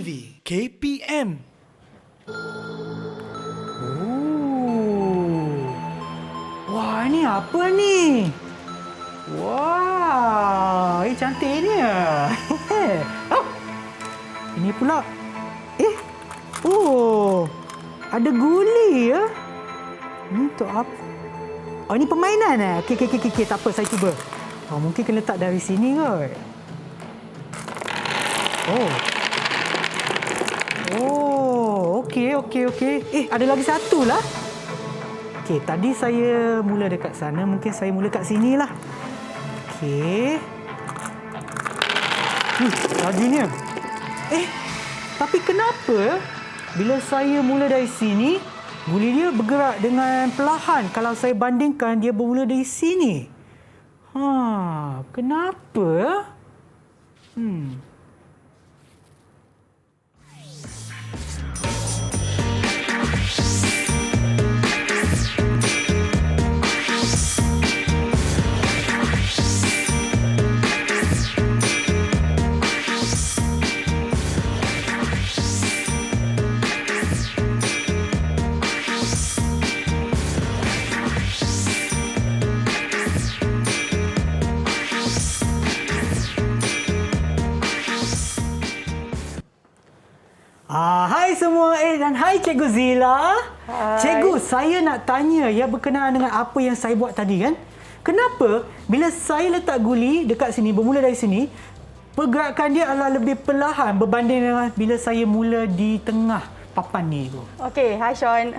TV KPM. Wah, ni apa ni? Wah, cantik ni. Oh, ini pula. Ada guli ya. Ni untuk apa? Oh, ini permainan eh? Okey. Tak apa, saya cuba. Oh, mungkin kena letak dari sini kot. Okey. Ada lagi satu lah. Okey, tadi saya mula dekat sana. Mungkin saya mula kat sini lah. Okey. Lajunya. Tapi kenapa bila saya mula dari sini, guli dia bergerak dengan perlahan kalau saya bandingkan dia bermula dari sini? Kenapa? Hai semua, dan hai Cikgu Zila. Hai. Cikgu, saya nak tanya ya berkenaan dengan apa yang saya buat tadi kan. Kenapa bila saya letak guli dekat sini, bermula dari sini, pergerakan dia adalah lebih perlahan berbanding dengan bila saya mula di tengah papan ni tu. Okey, hai Sean.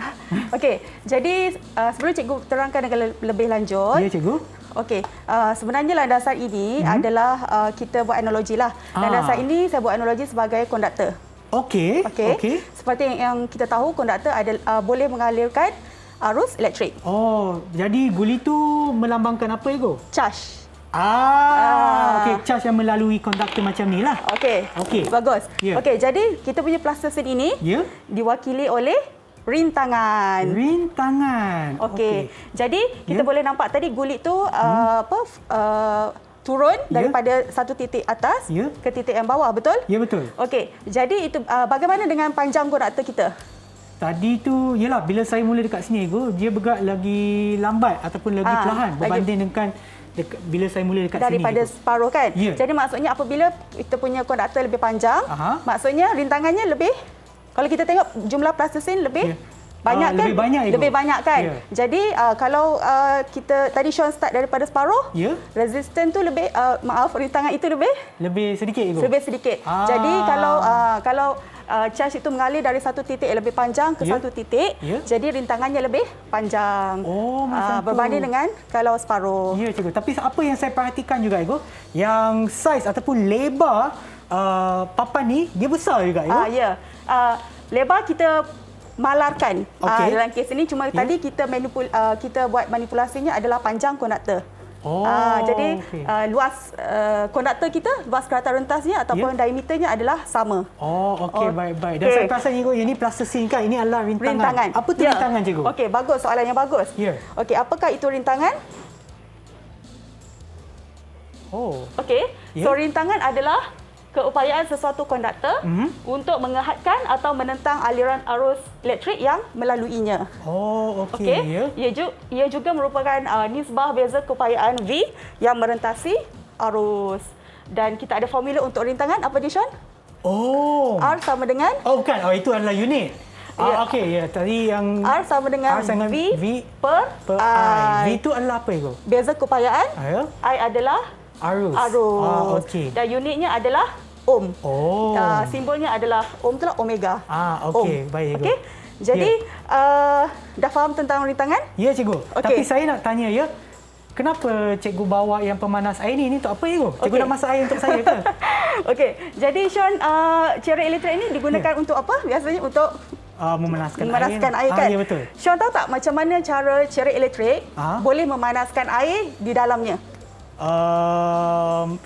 Okey, jadi sebelum cikgu terangkan dengan lebih lanjut. Ya, Cikgu. Okey, sebenarnya landasan ini adalah kita buat analogi lah. Landasan ini saya buat analogi sebagai konduktor. Okey. Seperti yang kita tahu, konduktor boleh mengalirkan arus elektrik. Oh, jadi guli tu melambangkan apa, Cikgu? Charge. Okey, charge yang melalui konduktor macam ni lah. Okey. Bagus. Ya. Okey, jadi kita punya plasticine ini diwakili oleh rintangan. Okey. Jadi kita boleh nampak tadi guli tu turun daripada satu titik atas ke titik yang bawah, betul? Ya, betul. Okey. Jadi itu bagaimana dengan panjang konduktor kita? Tadi tu, yalah, bila saya mula dekat sini, dia bergerak lagi lambat ataupun lagi perlahan berbanding dengan bila saya mula dekat daripada sini. Daripada separuh kan? Ya. Jadi maksudnya apabila kita punya konduktor lebih panjang, maksudnya rintangannya lebih, kalau kita tengok jumlah plasticine lebih banyak kan? Lebih banyak kan? Ya. Jadi kalau kita tadi Sean start daripada separuh, resistance tu lebih rintangan itu lebih sedikit, Ibu. Lebih sedikit. Jadi kalau charge itu mengalir dari satu titik yang lebih panjang ke satu titik, jadi rintangannya lebih panjang. Macam tu. Berbanding dengan kalau separuh. Ya, Cikgu. Tapi apa yang saya perhatikan juga, Ibu, yang saiz ataupun lebar papan ni dia besar juga, Ibu. Lebar kita malarkan dalam kes ini, cuma tadi kita buat manipulasinya adalah panjang konduktor. Jadi luas konduktor kita, luas kerata rentasnya ataupun diameternya adalah sama. Baik. Dan saya perasan, Cikgu, yang ini plasticine kan, ini adalah rintangan. Apa tu rintangan, Cikgu? Okey, bagus, soalan yang bagus. Okey, apakah itu rintangan? Okey. So rintangan adalah keupayaan sesuatu konduktor untuk mengehadkan atau menentang aliran arus elektrik yang melaluinya. Ia juga merupakan nisbah beza keupayaan V yang merentasi arus. Dan kita ada formula untuk rintangan, apa dia, Sean? R sama dengan? Bukan. Itu adalah unit. Tadi yang R sama dengan V per I. V itu adalah apa, Ibu? Beza keupayaan. I adalah arus. Dan unitnya adalah ohm. Simbolnya adalah ohm, itulah omega. Baik, Cikgu. Jadi dah faham tentang rintangan? Ya, Cikgu. Tapi saya nak tanya kenapa Cikgu bawa yang pemanas air ni? Ini untuk apa, Cikgu? Cikgu nak masak air untuk saya ke? Jadi Sean, cerai elektrik ini digunakan untuk apa? Biasanya untuk memanaskan air kan? Ya, betul. Sean tahu tak macam mana cara cerai elektrik boleh memanaskan air di dalamnya?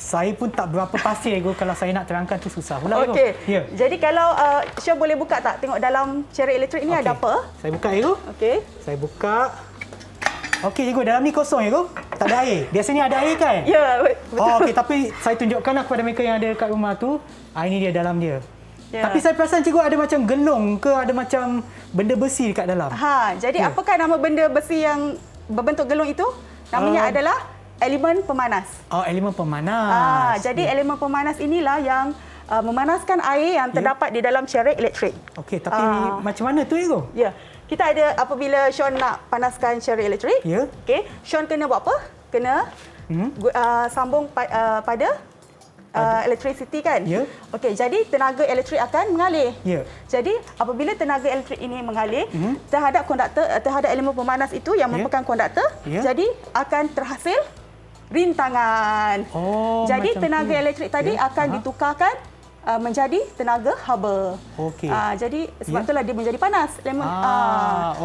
Saya pun tak berapa pasti, Cikgu. Kalau saya nak terangkan tu susah pula, Cikgu. Jadi kalau Sean boleh buka tak? Tengok dalam cerai elektrik ni ada apa? Saya buka, Cikgu. Saya buka. Cikgu, dalam ni kosong, Cikgu. Tak ada air. Biasanya ada air kan? Ya, betul. Tapi saya tunjukkan kepada mereka yang ada kat rumah tu. Ini dia dalam dia. Tapi saya perasan cikgu ada macam gelung ke, ada macam benda besi dekat dalam. Jadi apakah nama benda besi yang berbentuk gelung itu? Namanya adalah elemen pemanas. Elemen pemanas. Jadi elemen pemanas inilah yang memanaskan air yang terdapat di dalam syarek elektrik. Okey, tapi macam mana tu cikgu? Ya. Kita ada apabila Sean nak panaskan syarek elektrik. Ya. Okey, Sean kena buat apa? Kena sambung pada electricity kan? Ya. Okey, jadi tenaga elektrik akan mengalir. Ya. Jadi apabila tenaga elektrik ini mengalir terhadap konduktor, terhadap elemen pemanas itu yang merupakan konduktor, jadi akan terhasil rintangan. Jadi tenaga elektrik tadi akan ditukarkan menjadi tenaga haba. Okey. Jadi sebab itulah dia menjadi panas.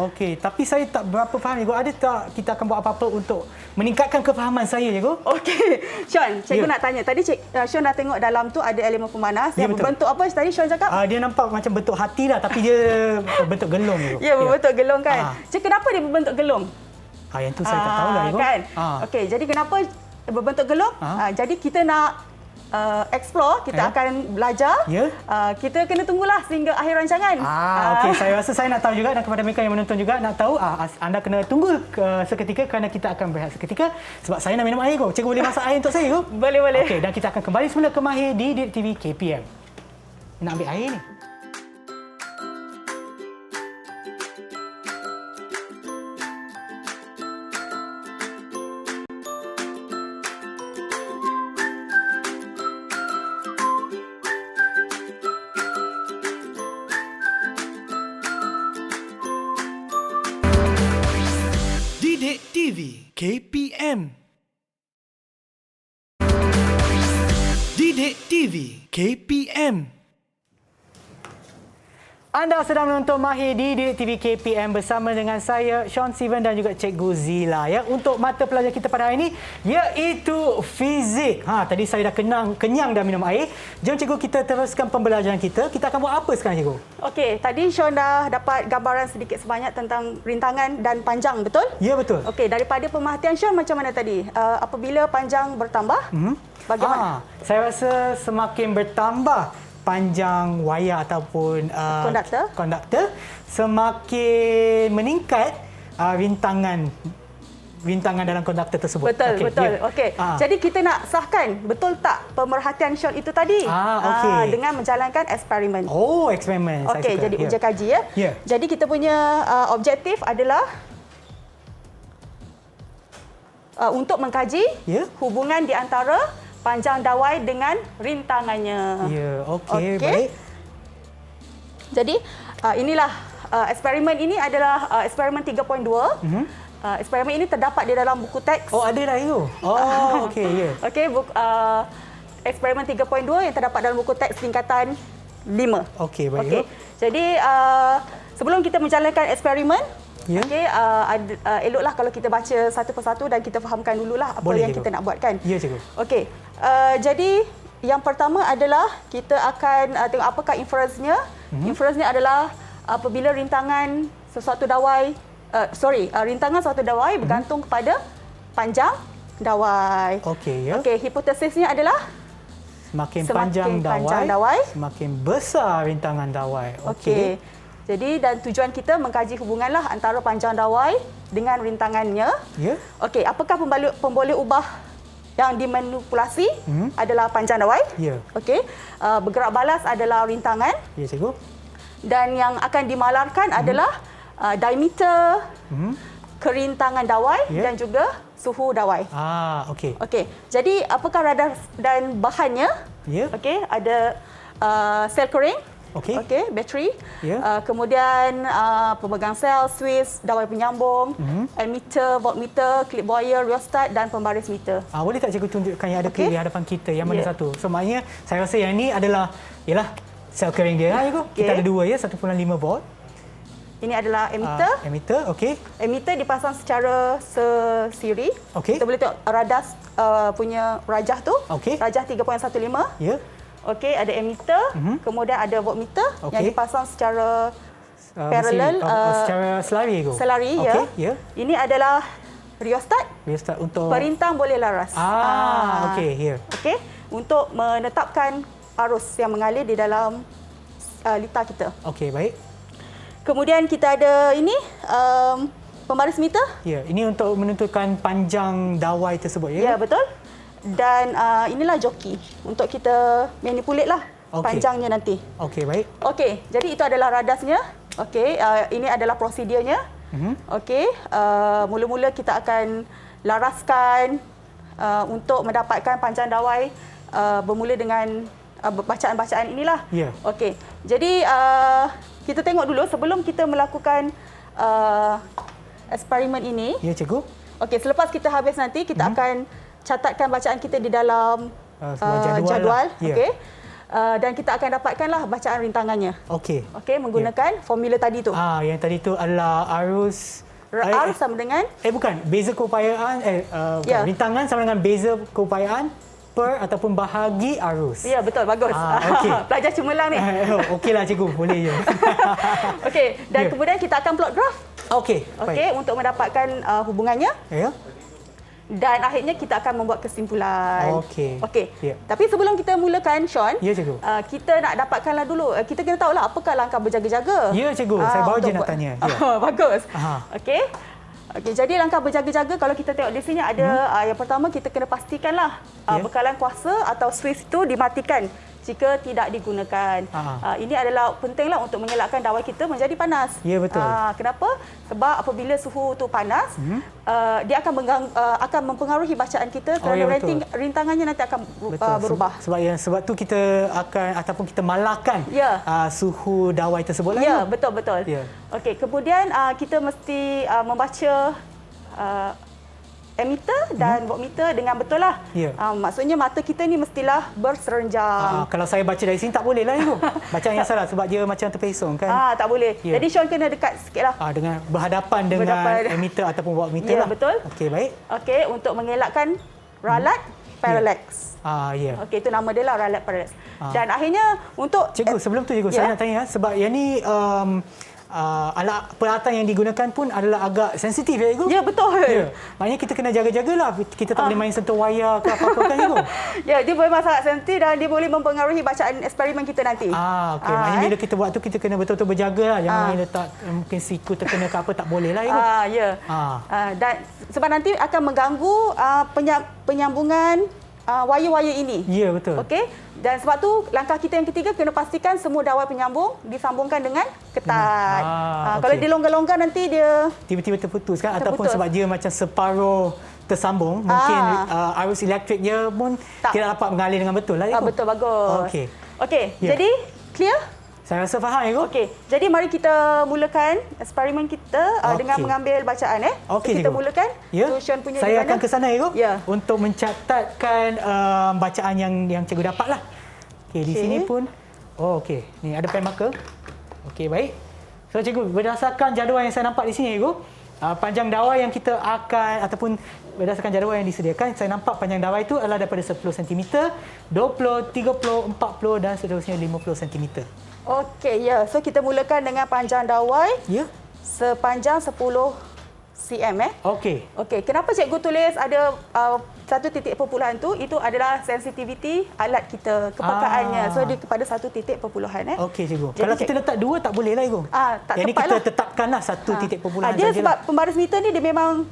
Okey. Tapi saya tak berapa faham cikgu. Ada tak kita akan buat apa-apa untuk meningkatkan kefahaman saya cikgu? Okey. Sean, cikgu nak tanya. Tadi Sean dah tengok dalam tu ada elemen pemanas yang berbentuk apa tadi Sean cakap? Dia nampak macam bentuk hati lah, tapi dia berbentuk gelung cikgu. Ya, berbentuk gelung kan. Jadi kenapa dia berbentuk gelung? Yang tu saya tak tahu lah cikgu. Kan? Okey, jadi kenapa berbentuk gelung? Jadi kita nak explore, kita akan belajar. Kita kena tunggulah sehingga akhir rancangan. Okey, saya rasa saya nak tahu juga, dan kepada mereka yang menonton juga nak tahu, anda kena tunggu seketika kerana kita akan berehat seketika sebab saya nak minum air. Cikgu boleh masak air untuk saya cikgu? Boleh. Okey, dan kita akan kembali semula ke Mahir di Didik TV KPM. Nak ambil air ni. Didik TV KPM. Didik TV KPM. Anda sedang menonton Mahir di Didik TV KPM bersama dengan saya, Sean Steven dan juga Cikgu Zila. Untuk mata pelajar kita pada hari ini, iaitu fizik. Tadi saya dah kenyang dah minum air. Jom cikgu kita teruskan pembelajaran kita. Kita akan buat apa sekarang cikgu? Okey, tadi Sean dah dapat gambaran sedikit sebanyak tentang rintangan dan panjang, betul? Ya, betul. Okey, daripada pemerhatian Sean macam mana tadi? Apabila panjang bertambah, bagaimana? Saya rasa semakin bertambah panjang wayar ataupun konduktor, semakin meningkat rintangan dalam konduktor tersebut. Betul. Okey. Jadi kita nak sahkan betul tak pemerhatian Sean itu tadi dengan menjalankan eksperimen. Eksperimen. Okey, jadi ujian kaji ya. Jadi kita punya objektif adalah untuk mengkaji hubungan di antara panjang dawai dengan rintangannya. Okey. Baik. Jadi inilah eksperimen ini adalah eksperimen 3.2. Eksperimen ini terdapat di dalam buku teks. Ada dah itu. Okey, Okey, eksperimen 3.2 yang terdapat dalam buku teks tingkatan 5. Okey, baik. Jadi sebelum kita menjalankan eksperimen, eloklah kalau kita baca satu persatu dan kita fahamkan dululah apa yang kita nak buat kan. Ya, cikgu. Okey. Jadi yang pertama adalah kita akan tengok apakah inference-nya. Inference-nya adalah apabila rintangan sesuatu dawai rintangan suatu dawai bergantung kepada panjang dawai. Okey, hipotesisnya adalah semakin panjang dawai, semakin besar rintangan dawai. Okey. Jadi dan tujuan kita mengkaji hubunganlah antara panjang dawai dengan rintangannya. Okey, apakah pemboleh ubah yang dimanipulasi adalah panjang dawai? Okey. Bergerak balas adalah rintangan. Ya, cikgu. Dan yang akan dimalarkan adalah diameter, kerintangan dawai dan juga suhu dawai. Okey. Okey. Jadi apakah radar dan bahannya? Okey, ada sel kering. Okey, bateri. Kemudian pemegang sel, Swiss, dawai penyambung, ammeter, voltmeter, clip wire, rheostat dan pembaris meter. Boleh tak cikgu tunjukkan yang ada di hadapan kita yang mana satu? So maknanya saya rasa yang ini adalah sel kering dia cikgu. Kita ada dua 1.5 volt. Ini adalah ammeter. Ammeter, okey. Ammeter dipasang secara sesiri. Okey. Kita boleh tengok radar punya rajah tu. Rajah 3.15. Okey, ada ammeter, kemudian ada voltmeter yang dipasang secara parallel, secara selari. Selari, Ini adalah rheostat. Rheostat untuk perintang boleh laras. Okey, untuk menetapkan arus yang mengalir di dalam litar kita. Okey, baik. Kemudian kita ada ini pembaris meter. Ya, ini untuk menentukan panjang dawai tersebut Ya, betul. Dan inilah joki untuk kita manipulate lah panjangnya nanti. Okey, baik. Okey, jadi itu adalah radasnya. Okey, ini adalah prosedurnya. Okey, mula-mula kita akan laraskan untuk mendapatkan panjang dawai bermula dengan bacaan-bacaan inilah. Ya. Okey, jadi kita tengok dulu sebelum kita melakukan eksperimen ini. Ya, cikgu. Okey, selepas kita habis nanti kita akan catatkan bacaan kita di dalam jadual. Ya. Okey. Dan kita akan dapatkanlah bacaan rintangannya. Okey. Okey, menggunakan formula tadi tu. Yang tadi tu adalah arus Arus sama dengan bukan, beza keupayaan Ya. rintangan sama dengan beza keupayaan per ataupun bahagi arus. Ya, betul, bagus. Okey. Pelajar cemerlang ni. Okeylah cikgu, boleh je. Okey, dan Ya. kemudian kita akan plot graf. Okey, Okey, untuk mendapatkan hubungannya. Ya. Dan akhirnya kita akan membuat kesimpulan. Okey. Okey. Ya. Tapi sebelum kita mulakan, Sean, Ya, cikgu. Kita nak dapatkanlah dulu. Kita kena tahulah apakah langkah berjaga-jaga. Ya, cikgu. Saya baru je untuk nak buat. tanya. Ya. Bagus. Aha. Okey. Okey, jadi langkah berjaga-jaga kalau kita tengok di sini ada yang pertama kita kena pastikanlah Ya. bekalan kuasa atau switch itu dimatikan jika tidak digunakan. Ini adalah pentinglah untuk mengelakkan dawai kita menjadi panas. Ya, betul. Kenapa? Sebab apabila suhu itu panas, dia akan mempengaruhi bacaan kita kerana ya, betul. rintangannya nanti akan Betul. berubah. Sebab tu kita akan ataupun kita malahkan Ya. suhu dawai tersebut lah. Ya, betul-betul. Ya. Okey, kemudian kita mesti membaca ammeter dan voltmeter dengan betul lah. Ya. Maksudnya mata kita ni mestilah berserenjang. Kalau saya baca dari sini tak boleh lah itu. Bacaan yang salah sebab dia macam terpesong kan. Tak boleh. Ya. Jadi Sean kena dekat sikitlah. Dengan berhadapan dengan ammeter ataupun voltmeter Ya, lah. betul. Okey, baik. Okey, untuk mengelakkan ralat parallax. Ya. Okey, itu nama dia lah, ralat parallax. Dan akhirnya untuk Cikgu, sebelum tu cikgu saya nak tanya sebab yang ni alat peralatan yang digunakan pun adalah agak sensitif ya cikgu. Ya, betul. Ya. Maknanya kita kena jaga-jagalah. Kita tak boleh main sentuh wayar ke apa-apa kan cikgu. Ya, dia memang sangat sensitif dan dia boleh mempengaruhi bacaan eksperimen kita nanti. Okey. Maknanya bila kita buat tu kita kena betul-betul berjaga lah. Jangan main letak mungkin siku terkena ke apa, tak boleh lah cikgu. Ya. Dan sebab nanti akan mengganggu penyambungan wayar-wayar ini. Ya, betul. Okey. Dan sebab tu langkah kita yang ketiga kena pastikan semua dawai penyambung disambungkan dengan ketat. Kalau dia longgar-longgar nanti dia tiba-tiba terputus kan ataupun sebab dia macam separuh tersambung mungkin arus elektrik dia pun tidak dapat mengalir dengan betul lah cikgu. Betul, bagus. Okey. Okey, Ya. jadi clear? Saya rasa faham cikgu. Okey, jadi mari kita mulakan eksperimen kita dengan mengambil bacaan. Okey, kita cikgu. mulakan. Ya. So, Sean punya Saya di mana? akan ke sana cikgu. Ya. Untuk mencatatkan bacaan yang cikgu dapat lah. Okey, di sini pun okey. Ni ada pen marker. Okey, baik. So cikgu, berdasarkan jadual yang saya nampak di sini cikgu, panjang dawai yang kita akan ataupun berdasarkan jadual yang disediakan, saya nampak panjang dawai itu adalah daripada 10 cm, 20, 30, 40 dan seterusnya 50 cm. Okey, ya. So kita mulakan dengan panjang dawai Ya. sepanjang 10 cm. Okey. Okey, kenapa cikgu tulis ada satu titik perpuluhan tu? Itu adalah sensitiviti alat kita, kepekaannya. So dia kepada satu titik perpuluhan. Okey cikgu. Jadi, Kalau kita letak dua tak boleh lah cikgu. tak Yang ni tepat kita lah. tetapkanlah satu titik perpuluhan Dia sajalah. sebab pembaris meter ni dia memang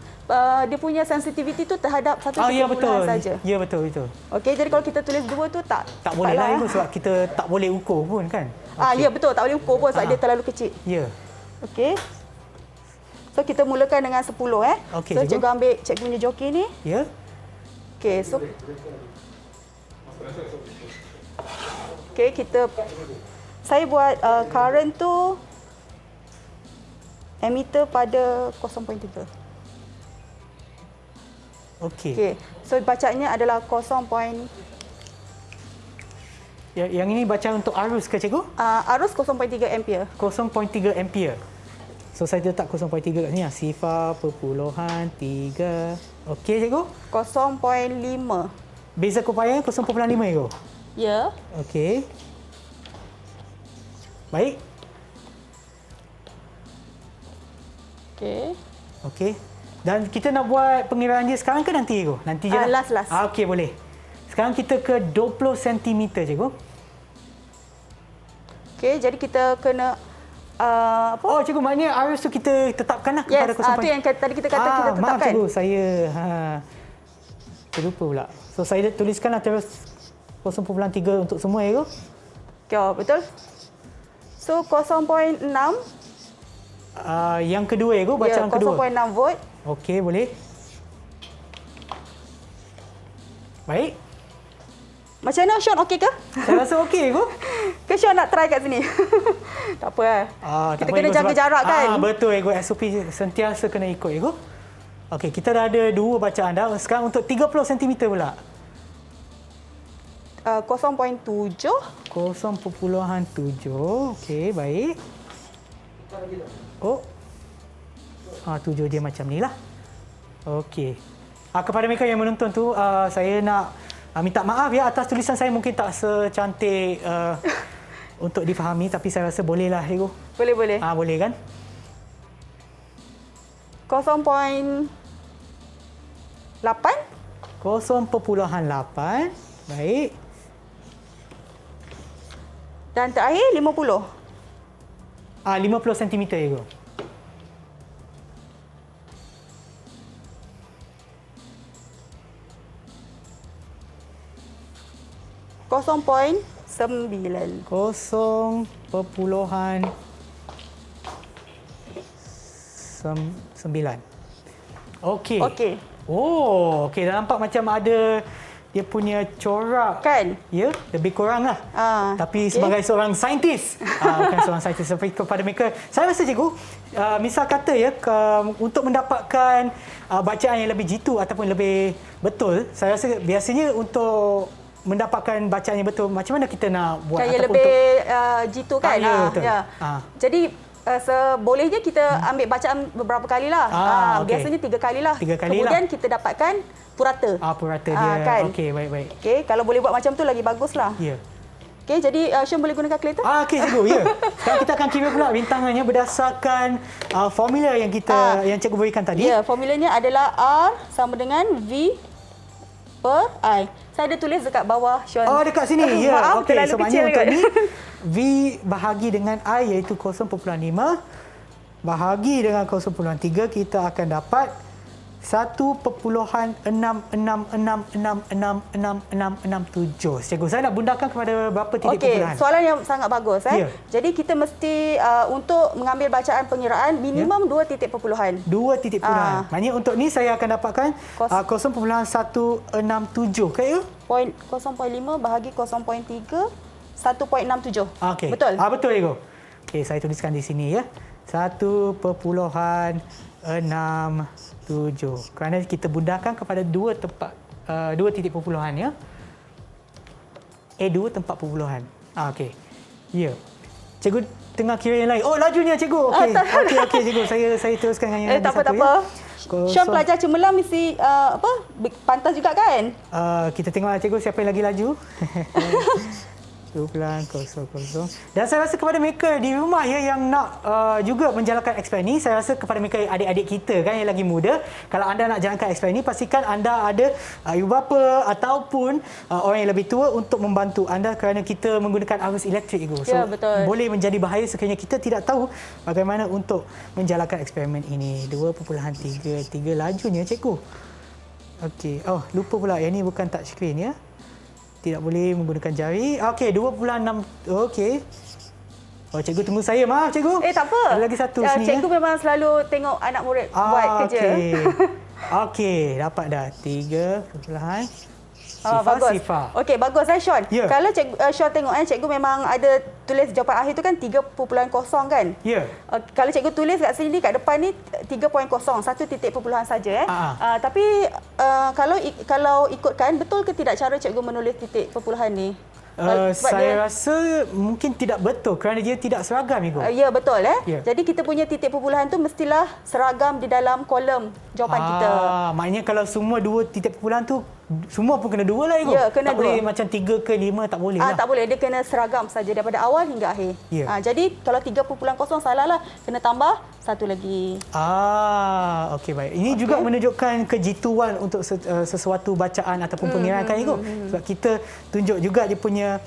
dia punya sensitiviti tu terhadap satu titik ya betul. perpuluhan saja. Ya betul. Okey, jadi kalau kita tulis dua tu tak boleh lah tepat cikgu sebab kita tak boleh ukur pun kan. Ya betul, tak boleh ukur pun sebab dia terlalu kecil. Ya. Okey. So kita mulakan dengan 10 Okey, so cikgu. cikgu ambil cikgu punya joki ni. Ya. Okey, so saya buat current tu ammeter pada 0.3. Okey. Okey. So bacaannya adalah 0. Yang ini bacaan untuk arus ke cikgu? Arus 0.3 ampere. 0.3 ampere. So saya letak 0.3 kat sini. Sifar perpuluhan 3. Okey cikgu. 0.5. Beza keupayaan 0.5 cikgu. Ya. Okey. Baik. Okey. Okey. Dan kita nak buat pengiraan dia sekarang ke nanti cikgu? Nanti je lah. Last. Okey, boleh. Sekarang kita ke 20 cm cikgu. Okey, jadi kita kena apa? Oh, cikgu, maknanya RS tu kita tetapkanlah kepada Yes, tu yang tadi kita kata kita tetapkan. Maaf cikgu, saya terlupa pula. So saya tuliskanlah terus 0.3 untuk semua ya, cikgu. Okey, betul. So 0.6 yang kedua ya, cikgu, bacaan kedua. 0.6 volt. Okey, boleh. Baik. Macam mana Sean, okey ke? Saya rasa okey, cikgu. Ke Sean nak try kat sini? Tak apa lah. Tak Kita apa, kena cikgu, jaga jarak kan? Betul, cikgu. SOP sentiasa kena ikut, cikgu. Okey, kita dah ada 2 bacaan dah. Sekarang untuk 30 cm pula. 0.7. 0.7. Okey, baik. Oh. 7 dia macam ni lah. Okey. Kepada mereka yang menonton tu, saya nak minta maaf ya atas tulisan saya mungkin tak secantik untuk difahami, tapi saya rasa bolehlah, cikgu. Boleh. Boleh kan? 0.8. 0.8. Baik. Dan terakhir 50. 50 cm, cikgu. Kosong poin 9. 0.9. Okey. Okey. Oh, okey, dah nampak macam ada dia punya corak. Kan? Ya, lebih kurang lah. Tapi sebagai seorang saintis, bukan seorang saintis, tapi kepada mereka, saya rasa cikgu, misal kata ya, untuk mendapatkan bacaan yang lebih jitu ataupun lebih betul, saya rasa biasanya untuk mendapatkan bacaan yang betul, macam mana kita nak buat? Kayak lebih jitu kan? Ya, betul. Jadi sebolehnya kita ambil bacaan beberapa kali lah. Okay. Biasanya 3 kali lah. 3 kali Kemudian lah. kita dapatkan purata. Purata dia. Kan? Okey, baik. Okey, kalau boleh buat macam tu lagi bagus lah. Ya. Okey, jadi Sean boleh guna kalkulator? Okey, cikgu, ya. Sekarang kita akan kira pula rintangannya berdasarkan formula yang yang cikgu berikan tadi. Ya, formulanya adalah R sama dengan V per I. Saya ada tulis dekat bawah, Sean. Oh, dekat sini. Ya. Maaf, Okey, terlalu so kecil maknanya untuk kot. ni V bahagi dengan I iaitu 0.5 bahagi dengan 0.3 kita akan dapat 1.666666667. Cikgu, saya nak bundahkan kepada berapa titik perpuluhan? Okey, soalan yang sangat bagus. Ya. Jadi kita mesti untuk mengambil bacaan pengiraan minimum 2 titik perpuluhan. 2 titik perpuluhan. Maknanya untuk ni saya akan dapatkan 0.167. Okey? 0.5 bahagi 0.3 1.67. Okey. Betul? Betul, cikgu. Okey, saya tuliskan di sini ya. 1.67. Kerana kita bundahkan kepada 2 tempat 2 titik perpuluhan ya. 2 tempat perpuluhan. Okey. Ya. Cikgu tengah kira yang lain. Oh, lajunya cikgu. Okey. Okey, cikgu. Saya teruskan dengan yang tak apa. ya. Sean pelajar cemerlang mesti pantas juga kan? Kita tengoklah cikgu siapa yang lagi laju. 2.00. Dan saya rasa kepada mereka di rumah ya yang nak juga menjalankan eksperiment ni, saya rasa kepada mereka adik-adik kita kan yang lagi muda, kalau anda nak jalankan eksperimen ni, pastikan anda ada ibu bapa ataupun orang yang lebih tua untuk membantu anda kerana kita menggunakan arus elektrik itu. So, betul. boleh menjadi bahaya sekiranya kita tidak tahu bagaimana untuk menjalankan eksperimen ini. 2.3 lajunya cikgu. Okey. Oh, lupa pula yang ni bukan touchscreen ya. Tidak boleh menggunakan jari. Okey, 2.6. Okey. Oh, cikgu tunggu saya. Maaf, cikgu. Tak apa. Ada lagi satu sini. Cikgu memang selalu tengok anak murid buat kerja. Okey, dapat dah. 3. Bagus. Sifar. Okey, bagus Sean. Ya. Kalau Sean tengok cikgu memang ada tulis jawapan akhir tu kan 3.0 kan? Ya. Kalau cikgu tulis kat sini kat depan ni 3.0, 1 titik perpuluhan saja tapi kalau ikutkan betul ke tidak cara cikgu menulis titik perpuluhan ni? Saya rasa mungkin tidak betul kerana dia tidak seragam, Ibu. Ya, betul. Ya. Jadi kita punya titik perpuluhan tu mestilah seragam di dalam kolom jawapan kita. Maknanya kalau semua 2 titik perpuluhan tu, semua pun kena 2 lah, Ibu. Ya, kena tak 2. boleh macam 3 ke 5, tak boleh lah. Tak boleh, dia kena seragam saja daripada awal hingga akhir. Ya. Jadi kalau 3.0 salah lah, kena tambah 1 lagi. Okey, baik. Ini juga menunjukkan kejituan untuk sesuatu bacaan ataupun pengiraan kan, Ibu. Sebab kita tunjuk juga dia punya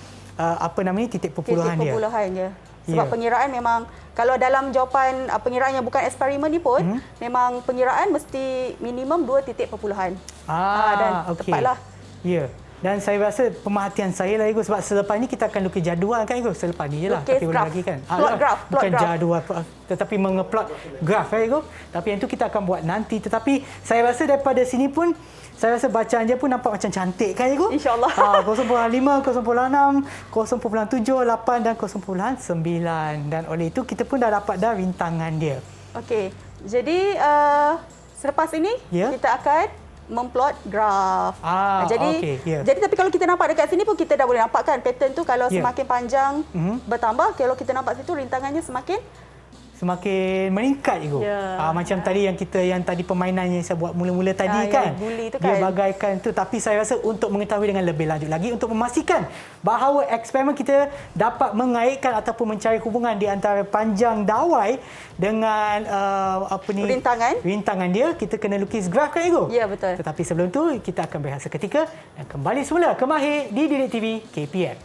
titik perpuluhan dia. Titik perpuluhan je. Sebab Ya. pengiraan memang kalau dalam jawapan pengiraan yang bukan eksperimen ni pun memang pengiraan mesti minimum 2 titik perpuluhan. Dan okey. tepatlah. Ya. Dan saya rasa pemerhatian saya lah Ego, sebab selepas ni kita akan lukis jadual kan Ego, selepas ni je lah. Lukis Tapi boleh graf. lagi kan. Plot graf, plot Bukan graf. jadual tetapi mengeplot graf Ego. Tapi yang tu kita akan buat nanti. Tetapi saya rasa daripada sini pun saya rasa bacaan dia pun nampak macam cantik kan Ego? InsyaAllah. 0.5, 0.6, 0.7, 8 dan 0.9. Dan oleh itu kita pun dah dapat dah rintangan dia. Okey. Jadi selepas ini Ya. kita akan memplot graf. Jadi okey, ya. jadi tapi kalau kita nampak dekat sini pun kita dah boleh nampak kan pattern tu kalau Ya. semakin panjang bertambah, kalau kita nampak situ rintangannya semakin meningkat Ego. Ya. Macam tadi yang tadi permainan yang saya buat mula-mula tadi kan. yang buli tu Dia kan. bagaikan tu, tapi saya rasa untuk mengetahui dengan lebih lanjut lagi untuk memastikan bahawa eksperimen kita dapat mengaitkan ataupun mencari hubungan di antara panjang dawai dengan rintangan dia, kita kena lukis graf kan Ego? Ya, betul. Tetapi sebelum tu kita akan berehat seketika dan kembali semula ke Mahir di Didik TV KPM.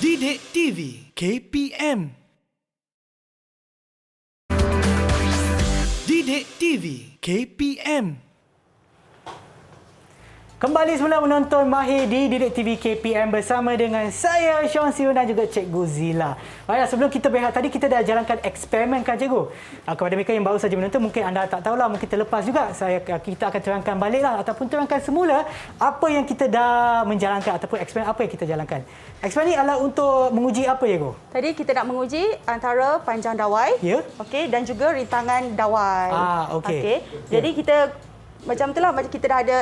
Didik TV KPM. Didik TV KPM. Kembali semula menonton Mahir di Didik TV KPM bersama dengan saya, Sean Siu dan juga Cikgu Zila. Baiklah, sebelum kita berehat tadi, kita dah jalankan eksperimen kan Cikgu? Kepada mereka yang baru saja menonton, mungkin anda tak tahulah, mungkin terlepas juga. Kita akan terangkan baliklah ataupun terangkan semula apa yang kita dah menjalankan ataupun eksperimen apa yang kita jalankan. Eksperimen ini adalah untuk menguji apa Cikgu? Tadi kita nak menguji antara panjang dawai, Ya. okey, dan juga rintangan dawai. Okey. Okey. Jadi kita macam itulah, macam kita dah ada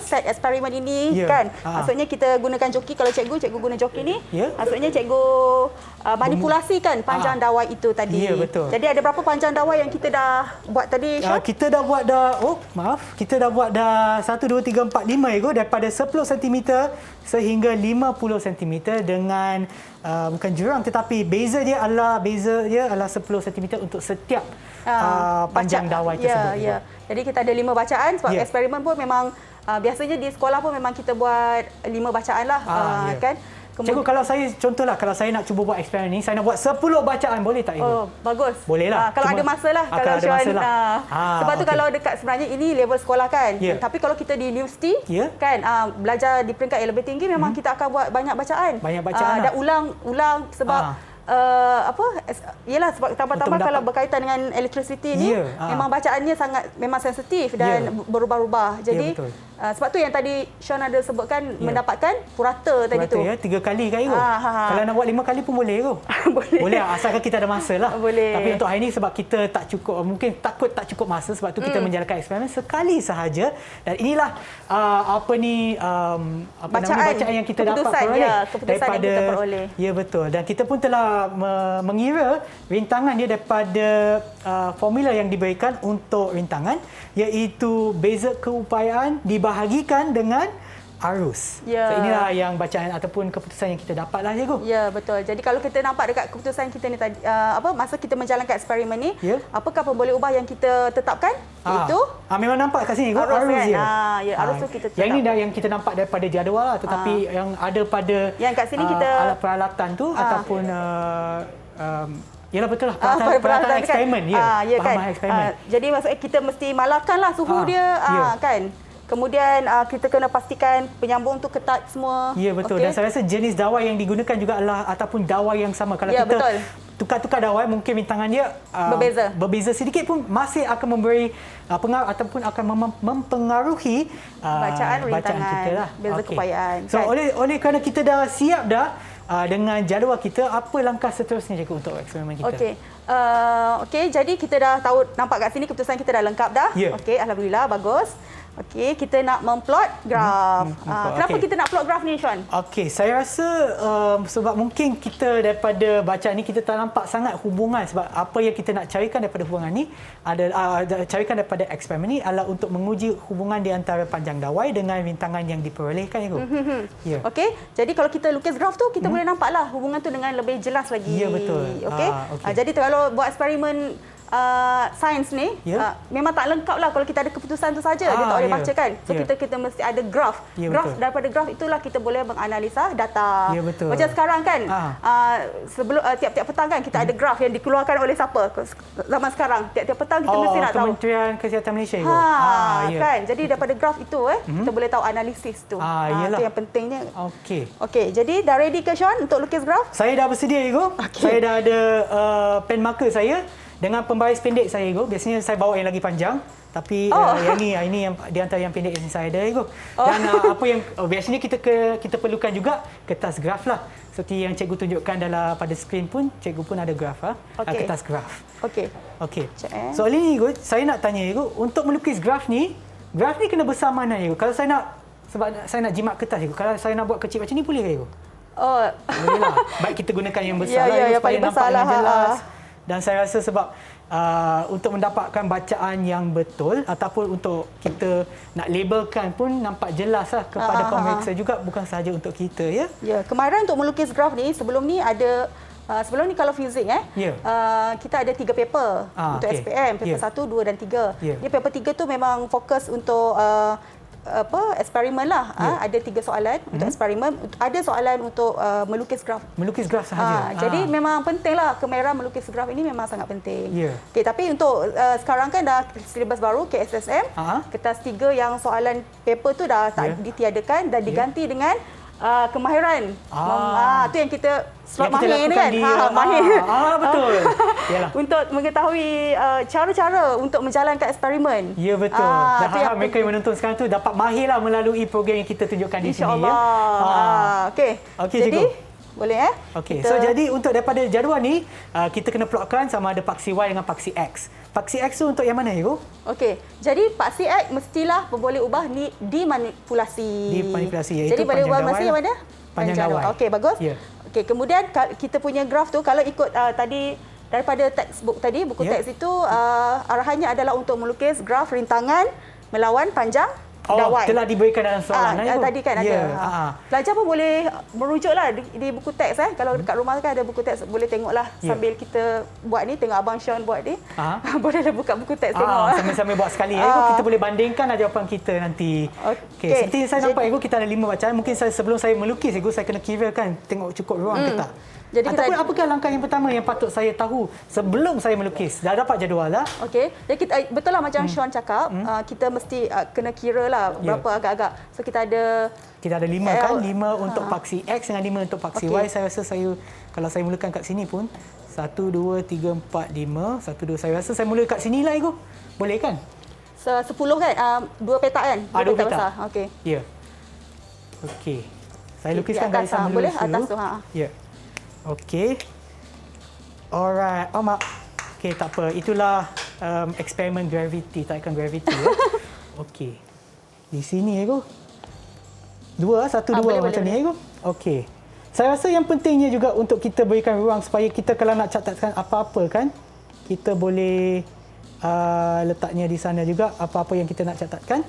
set eksperimen ini Ya. kan. Maksudnya kita gunakan joki, kalau cikgu guna joki ni. Ya. Maksudnya cikgu manipulasikan panjang dawai itu tadi. Ya, betul. Jadi ada berapa panjang dawai yang kita dah buat tadi, Syah? Kita dah buat dah 1, 2, 3, 4, 5 Ego, daripada 10 cm sehingga 50 cm dengan bukan jurang, tetapi beza dia adalah 10 cm untuk setiap panjang dawai tersebut. Ya. Jadi kita ada 5 bacaan sebab Ya. eksperimen pun memang biasanya di sekolah pun memang kita buat 5 bacaan lah, Ya. kan. Cikgu, kalau saya nak cuba buat eksperimen ni, saya nak buat 10 bacaan, boleh tak Ibu? Oh, bagus. Boleh lah. Kalau Cuma- ada masa lah. kalau ada masa lah. Sebab tu okey. kalau dekat sebenarnya ini level sekolah kan. Ya. Tapi kalau kita di universiti Ya. kan, belajar di peringkat yang lebih tinggi memang kita akan buat banyak bacaan. Banyak bacaan Dan ulang sebab yelah, sebab tambah-tambah Untuk kalau mendapat- berkaitan dengan electricity ni, Ya, memang bacaannya memang sensitif dan Ya. berubah-ubah. Jadi betul. sebab tu yang tadi Sean ada sebutkan mendapatkan purata tadi tu. Ya, 3 kali kan Ibu? Ha. Kalau nak buat 5 kali pun boleh Ibu? Boleh, asalkan kita ada masa lah. Boleh. Tapi untuk hari ini sebab kita tak cukup, mungkin takut tak cukup masa, sebab tu kita menjalankan eksperimen sekali sahaja. Dan inilah bacaan yang kita dapat keputusan, peroleh. ya, keputusan yang kita peroleh. Ya, betul. Dan kita pun telah mengira rintangan dia daripada formula yang diberikan untuk rintangan, iaitu beza keupayaan dibahagikan dengan arus. Ya. So, inilah yang bacaan ataupun keputusan yang kita dapatlah Cikgu. Ya, betul. Jadi kalau kita nampak dekat keputusan kita ni tadi, masa kita menjalankan eksperimen ni, Ya. apakah pemboleh ubah yang kita tetapkan? Iaitu memang nampak kat sini arus kan? dia. Ya, arus tu kita Yang ini tetap. dah yang kita nampak daripada jadual lah, tetapi yang ada pada Yang kat sini kita alat peralatan tu ataupun yalah, betul lah, peralatan eksperimen kan? bahan eksperimen. Jadi maksudnya kita mesti malarkanlah suhu dia ya. kan. Kemudian kita kena pastikan penyambung tu ketat semua. Ya, betul. Okey? Dan saya rasa jenis dawai yang digunakan juga adalah ataupun dawai yang sama. Kalau Ya, kita betul. tukar-tukar dawai, mungkin rintangan dia berbeza sedikit pun masih akan memberi pengaruh ataupun akan mempengaruhi Bacaan rintangan, kita lah. beza keupayaan, So kan? oleh kerana kita dah siap dah dengan jadual kita, apa langkah seterusnya Cikgu untuk eksperimen kita? Okey, jadi kita dah tahu, nampak kat sini keputusan kita dah lengkap dah. Ya. Okey, alhamdulillah, bagus. Okey, kita nak memplot graf. Kenapa kita nak plot graf ni, Sean? Okey, saya rasa sebab mungkin kita daripada bacaan ni kita tak nampak sangat hubungan, sebab apa yang kita nak carikan daripada hubungan ni carikan daripada eksperimen ni adalah untuk menguji hubungan di antara panjang dawai dengan rintangan yang diperolehkan itu. Ya. Okey, jadi kalau kita lukis graf tu kita boleh nampaklah hubungan tu dengan lebih jelas lagi. Ya, betul. Okey. Jadi kalau buat eksperimen sains ni memang tak lengkap lah kalau kita ada keputusan tu saja dia tak boleh baca kan. So kita mesti ada graf. Graf, daripada graf itulah kita boleh menganalisa data. Ya, betul. Macam sekarang kan sebelum tiap-tiap petang kan kita ada graf yang dikeluarkan oleh siapa zaman sekarang. Tiap-tiap petang kita mesti nak tahu Kementerian Kesihatan Malaysia itu. Kan. Jadi daripada graf itu kita boleh tahu analisis tu. Itu yang pentingnya. Okey, jadi dah ready ke Sean untuk lukis graf? Saya dah bersedia Igo. Saya dah ada pen marker saya dengan pembaris pendek saya Igo. Biasanya saya bawa yang lagi panjang, tapi yang ini yang di antara yang pendek yang saya ada Igo. Dan apa yang biasanya kita perlukan juga kertas graf lah. Seperti yang cikgu tunjukkan dalam pada skrin pun, cikgu pun ada graf kertas graf. Okey. Soalan ni Igo, saya nak tanya Igo, untuk melukis graf ni kena besar mana Igo? Kalau saya nak, sebab saya nak jimat kertas Igo, kalau saya nak buat kecil macam ni boleh ke Igo? Boleh lah. Baik kita gunakan yang besar supaya nampak yang jelas. Dan saya rasa sebab untuk mendapatkan bacaan yang betul ataupun untuk kita nak labelkan pun nampak jelas lah kepada pemeriksa juga, bukan sahaja untuk kita ya. Ya, kemarin untuk melukis graf ni sebelum ni ada sebelum ni kalau fizik kita ada 3 paper untuk SPM, paper 1, 2 dan 3. Dia paper 3 tu memang fokus untuk eksperimen lah. Ada 3 soalan untuk eksperimen, ada soalan untuk melukis graf. Melukis graf sahaja. Jadi memang pentinglah kemahiran melukis graf ini memang sangat penting. Okey, tapi untuk sekarang kan dah silibus baru KSSM, kertas 3 yang soalan paper tu dah tak ditiadakan dan diganti dengan kemahiran. Tu yang kita slot mahir ni kan. Mahir. Betul. Untuk mengetahui cara-cara untuk menjalankan eksperimen. Ya, betul. Dan harap mereka yang menonton sekarang tu dapat mahirlah melalui program yang kita tunjukkan di sini ya. Okey. Jadi boleh Okey. So jadi untuk daripada jadual ni kita kena plotkan sama ada paksi Y dengan paksi X. Paksi X tu untuk yang mana Ibu? Okey. Jadi paksi X mestilah boleh ubah dimanipulasi. Iaitu jadi boleh ubah mesti yang mana? Panjang dawai. Okey, bagus. Okey, kemudian kita punya graf tu kalau ikut tadi daripada textbook tadi, buku teks itu arahannya adalah untuk melukis graf rintangan melawan panjang dawai. Telah diberikan dalam soalan tadi kan ada. Pelajar pun boleh merujuklah di buku teks Kalau dekat rumah kan ada buku teks, boleh tengoklah sambil kita buat ni, tengok abang Sean buat ni. Bolehlah buka buku teks tengok. Sambil-sambil buat sekali kita boleh bandingkanlah jawapan kita nanti. Okey. Seperti saya nampak kita ada 5 bacaan. Mungkin sebelum saya melukis saya kena kirakan tengok cukup ruang ke tak. Jadi apakah langkah yang pertama yang patut saya tahu sebelum saya melukis? Dah dapat jadual lah. Okey. Jadi kita betul lah macam Sean cakap, kita mesti kena kira lah berapa agak-agak. So kita ada 5 kan, 5 untuk paksi X dengan 5 untuk paksi Y. Saya rasa kalau saya mulakan kat sini pun 1 2 3 4 5 1 2 saya rasa saya mula kat sini lah Igu. Boleh kan? 10 kan? 2 petak kan? 2 petak besar. Okey. Ya. Okey. Saya lukiskan garisan dulu. Boleh atas tu Ya. Okey. Alright. Okey, tak apa. Itulah eksperimen gravity, tarikan gravity ya. Okey. Di sini Igu. 1 2 macam ni Igu. Okey. Saya rasa yang pentingnya juga untuk kita berikan ruang supaya kita kalau nak catatkan apa-apa kan, kita boleh letaknya di sana juga apa-apa yang kita nak catatkan.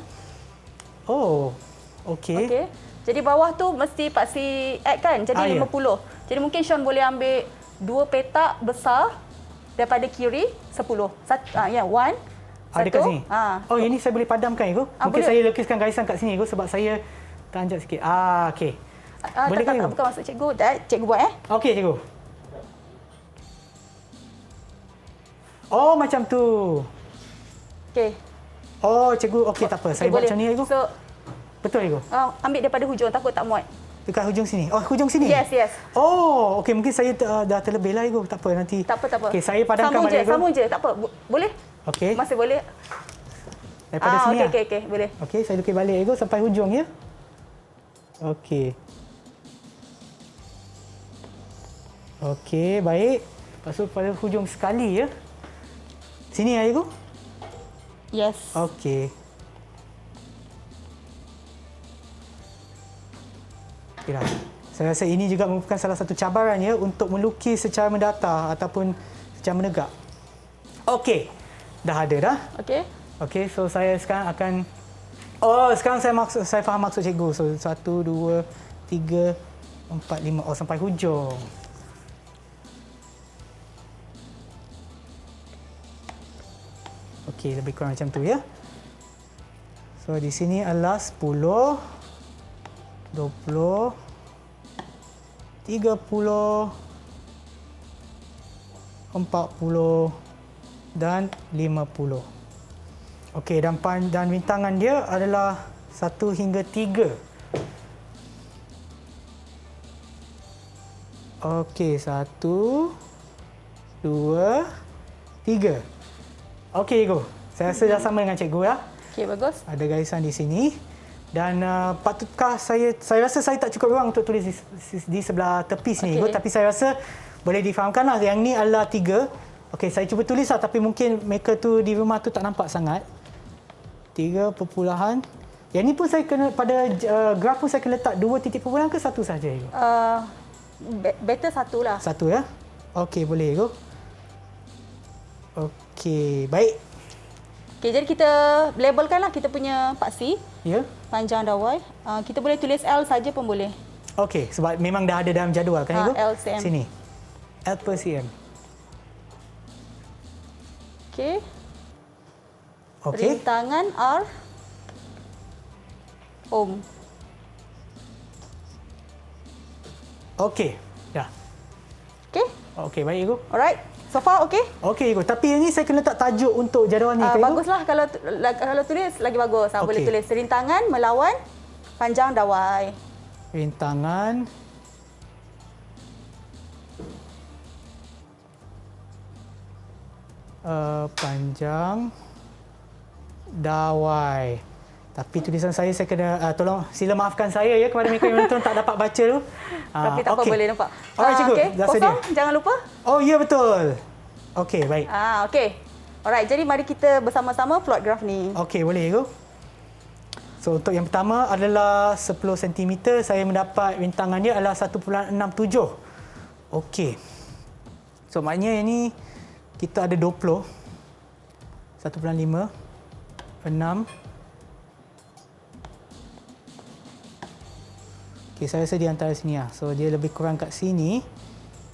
Okey. Jadi bawah tu mesti paksi X kan? Jadi 50. Jadi mungkin Sean boleh ambil 2 petak besar daripada kiri 10. 1. Ada kat sini? Ini saya boleh padamkan Igu. Mungkin boleh. Saya lukiskan garisan kat sini Igu sebab saya tanjak sikit. Okey. Boleh kan Igu? Bukan maksud cikgu. Cikgu buat Okey cikgu. Macam tu. Okey. Cikgu. Okey, tak apa. Saya buat macam ni Igu. Betul Igu? Ambil daripada hujung, takut tak muat. Dekat hujung sini? Hujung sini? Yes. Okey, mungkin saya dah terlebih lah Igu. Tak apa, nanti. Tak apa. Okey, saya padamkan balik Igu. Sambung je, tak apa. Boleh? Okey. Masih boleh. Daripada sini lah? Okey, boleh. Okey, saya lukis balik Igu sampai hujung ya. Okey. Okey, baik. Lepas tu pada hujung sekali ya. Sini ya Igu? Yes. Okey. Okeylah. Saya rasa ini juga merupakan salah satu cabaran ya untuk melukis secara mendatar ataupun secara menegak. Okey. Dah ada dah. Okey. Okey, so saya sekarang akan sekarang saya faham maksud cikgu. So 1 2 3 4 5 sampai hujung. Okey, lebih kurang macam tu ya. So di sini adalah 10 20 30 40 dan 50. Okey, dan rintangan dia adalah 1 hingga 3. Okey, 1 2 3. Okey, cikgu. Saya rasa dah sama dengan cikgu ya. Okey, bagus. Ada garisan di sini. Dan patutkah saya rasa saya tak cukup ruang untuk tulis di sebelah tepi sini, Okey. tapi saya rasa boleh difahamkanlah yang ni adalah 3. Okey, saya cuba tulislah tapi mungkin mereka tu di rumah tu tak nampak sangat. 3 perpuluhan. Yang ni pun saya kena pada graf pun saya kena letak 2 titik perpuluhan ke 1 saja itu? Better 1 lah. 1 ya. Okey, boleh cikgu. Okey, baik. Okey, jadi kita labelkanlah kita punya paksi. Ya. Panjang dawai. Kita boleh tulis L saja pun boleh. Okey, sebab memang dah ada dalam jadual kan cikgu? L cm. Sini. L per cm. Okey. Okey. Rintangan R ohm. Okey, dah. Okey. Okey, baik cikgu. Alright. So far okey? Okey cikgu, tapi yang ni saya kena letak tajuk untuk jadual ni kan cikgu? Baguslah kalau tulis lagi bagus. Okey. Boleh tulis rintangan melawan panjang dawai. Rintangan panjang dawai. Tapi tulisan saya kena tolong sila maafkan saya ya kepada mereka yang menonton tak dapat baca tu. Tapi tak apa, okey. boleh nampak. Alright cikgu, Okey, dah sedia. kosong jangan lupa. Oh ya betul. Okey, baik. Okey. Alright, jadi mari kita bersama-sama plot graf ni. Okey, boleh cikgu. So untuk yang pertama adalah 10 cm, saya mendapat rintangan dia adalah 1.67. Okey. So maknanya yang ni kita ada 20. 1.5 6. Okey, saya rasa di antara sini lah. So dia lebih kurang kat sini.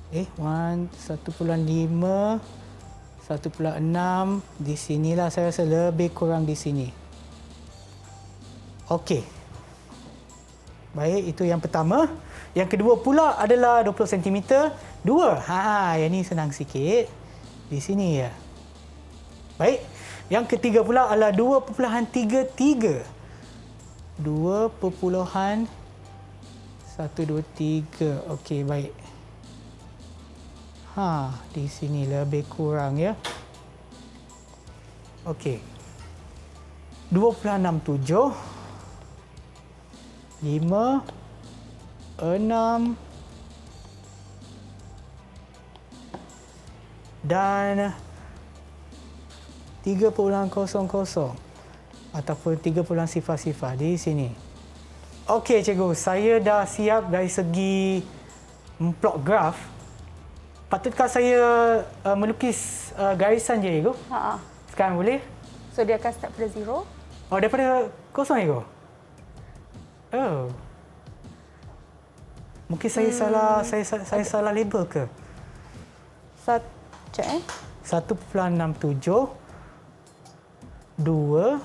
1.5 1.6 di sinilah saya rasa lebih kurang di sini. Okey. Baik, itu yang pertama. Yang kedua pula adalah 20 cm. 2. Yang ni senang sikit. Di sini ya. Baik. Yang ketiga pula adalah 2.33. 2.123. Okey, baik. Di sini lebih kurang ya. Okey. 2.67 5 6 dan 3.00 ataupun 3.00 di sini. Okey cikgu, saya dah siap dari segi plot graf. Patutkah saya melukis garisan je cikgu? Sekarang boleh? So dia akan start pada 0. Oh, daripada kosong cikgu? Oh. Mungkin saya salah label ke? 1.67 2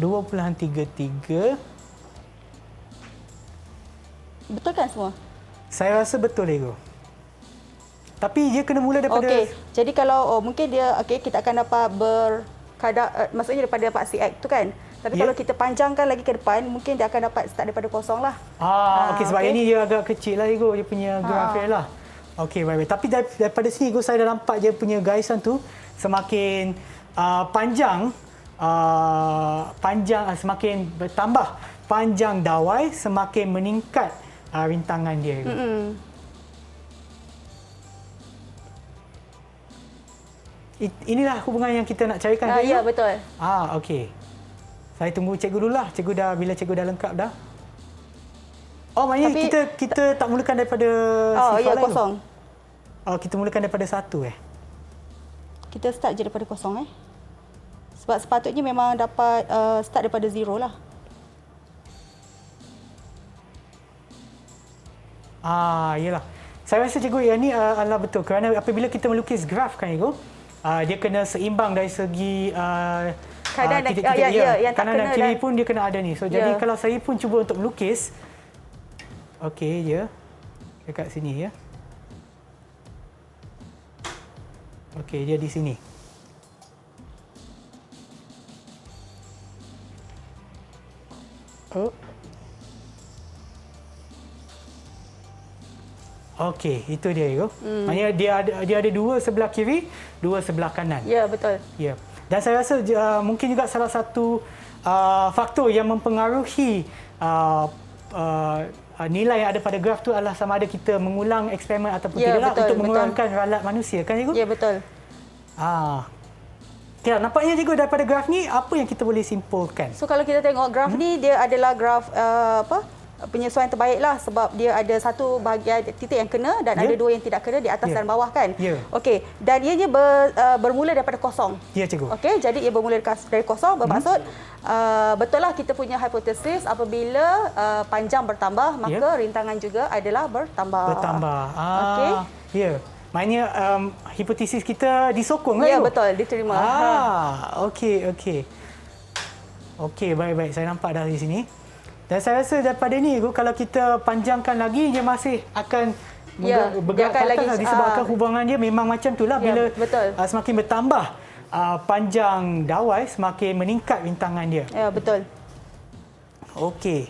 2.33. Betul kan semua? Saya rasa betul cikgu. Tapi dia kena mula daripada Jadi kalau mungkin dia kita akan dapat berkadar maksudnya daripada paksi X tu kan. Tapi kalau kita panjangkan lagi ke depan, mungkin dia akan dapat start daripada kosong lah. Okey, sebab ini dia agak kecil lah cikgu, dia punya graf dia lah. Okey, baik. Tapi daripada sini cikgu saya dah nampak dia punya garisan tu semakin panjang semakin bertambah panjang dawai, semakin meningkat rintangan dia. Inilah hubungan yang kita nak carikan. Ya, betul. Okey. Saya tunggu cikgu dululah. Bila cikgu dah lengkap dah. Oh, maknanya Tapi- kita tak mulakan daripada Oh, sifar ya, lain tu? kosong. Oh, kita mulakan daripada 1 Kita start je daripada kosong Sebab sepatutnya memang dapat start daripada 0 lah. Yelah. Saya rasa cikgu yang ni adalah betul kerana apabila kita melukis graf kan cikgu, dia kena seimbang dari segi Kanan dan- titik-titik yang tak kanan dan kena kiri dan- pun dia kena ada ni. So jadi kalau saya pun cuba untuk melukis, okey je dekat sini ya. Okey, dia di sini. Oh. Okey, itu dia Ego. Maknanya dia ada 2 sebelah kiri, 2 sebelah kanan. Ya, betul. Ya. Dan saya rasa mungkin juga salah satu faktor yang mempengaruhi nilai yang ada pada graf tu adalah sama ada kita mengulang eksperimen ataupun Ya, tidaklah betul, untuk betul. mengurangkan ralat manusia kan cikgu? Ya, betul. Okay, nampaknya cikgu daripada graf ni apa yang kita boleh simpulkan? So kalau kita tengok graf ni, dia adalah graf penyesuaian terbaik lah sebab dia ada satu bahagian titik yang kena dan ada 2 yang tidak kena di atas dan bawah kan. Okey, dan ianya bermula daripada kosong. Ya cikgu. Okey, jadi ia bermula dari kosong bermaksud betul lah kita punya hipotesis apabila panjang bertambah maka rintangan juga adalah bertambah. Okey. Ya. Maknanya hipotesis kita disokong kan? Ya, betul, diterima. Okey. Okey, baik-baik. Saya nampak dari sini. Dan saya rasa daripada ni, kalau kita panjangkan lagi, dia masih akan bergerak ke atas lagi, disebabkan hubungan dia memang macam itulah. Bila semakin bertambah panjang dawai, semakin meningkat rintangan dia. Ya, betul. Okey.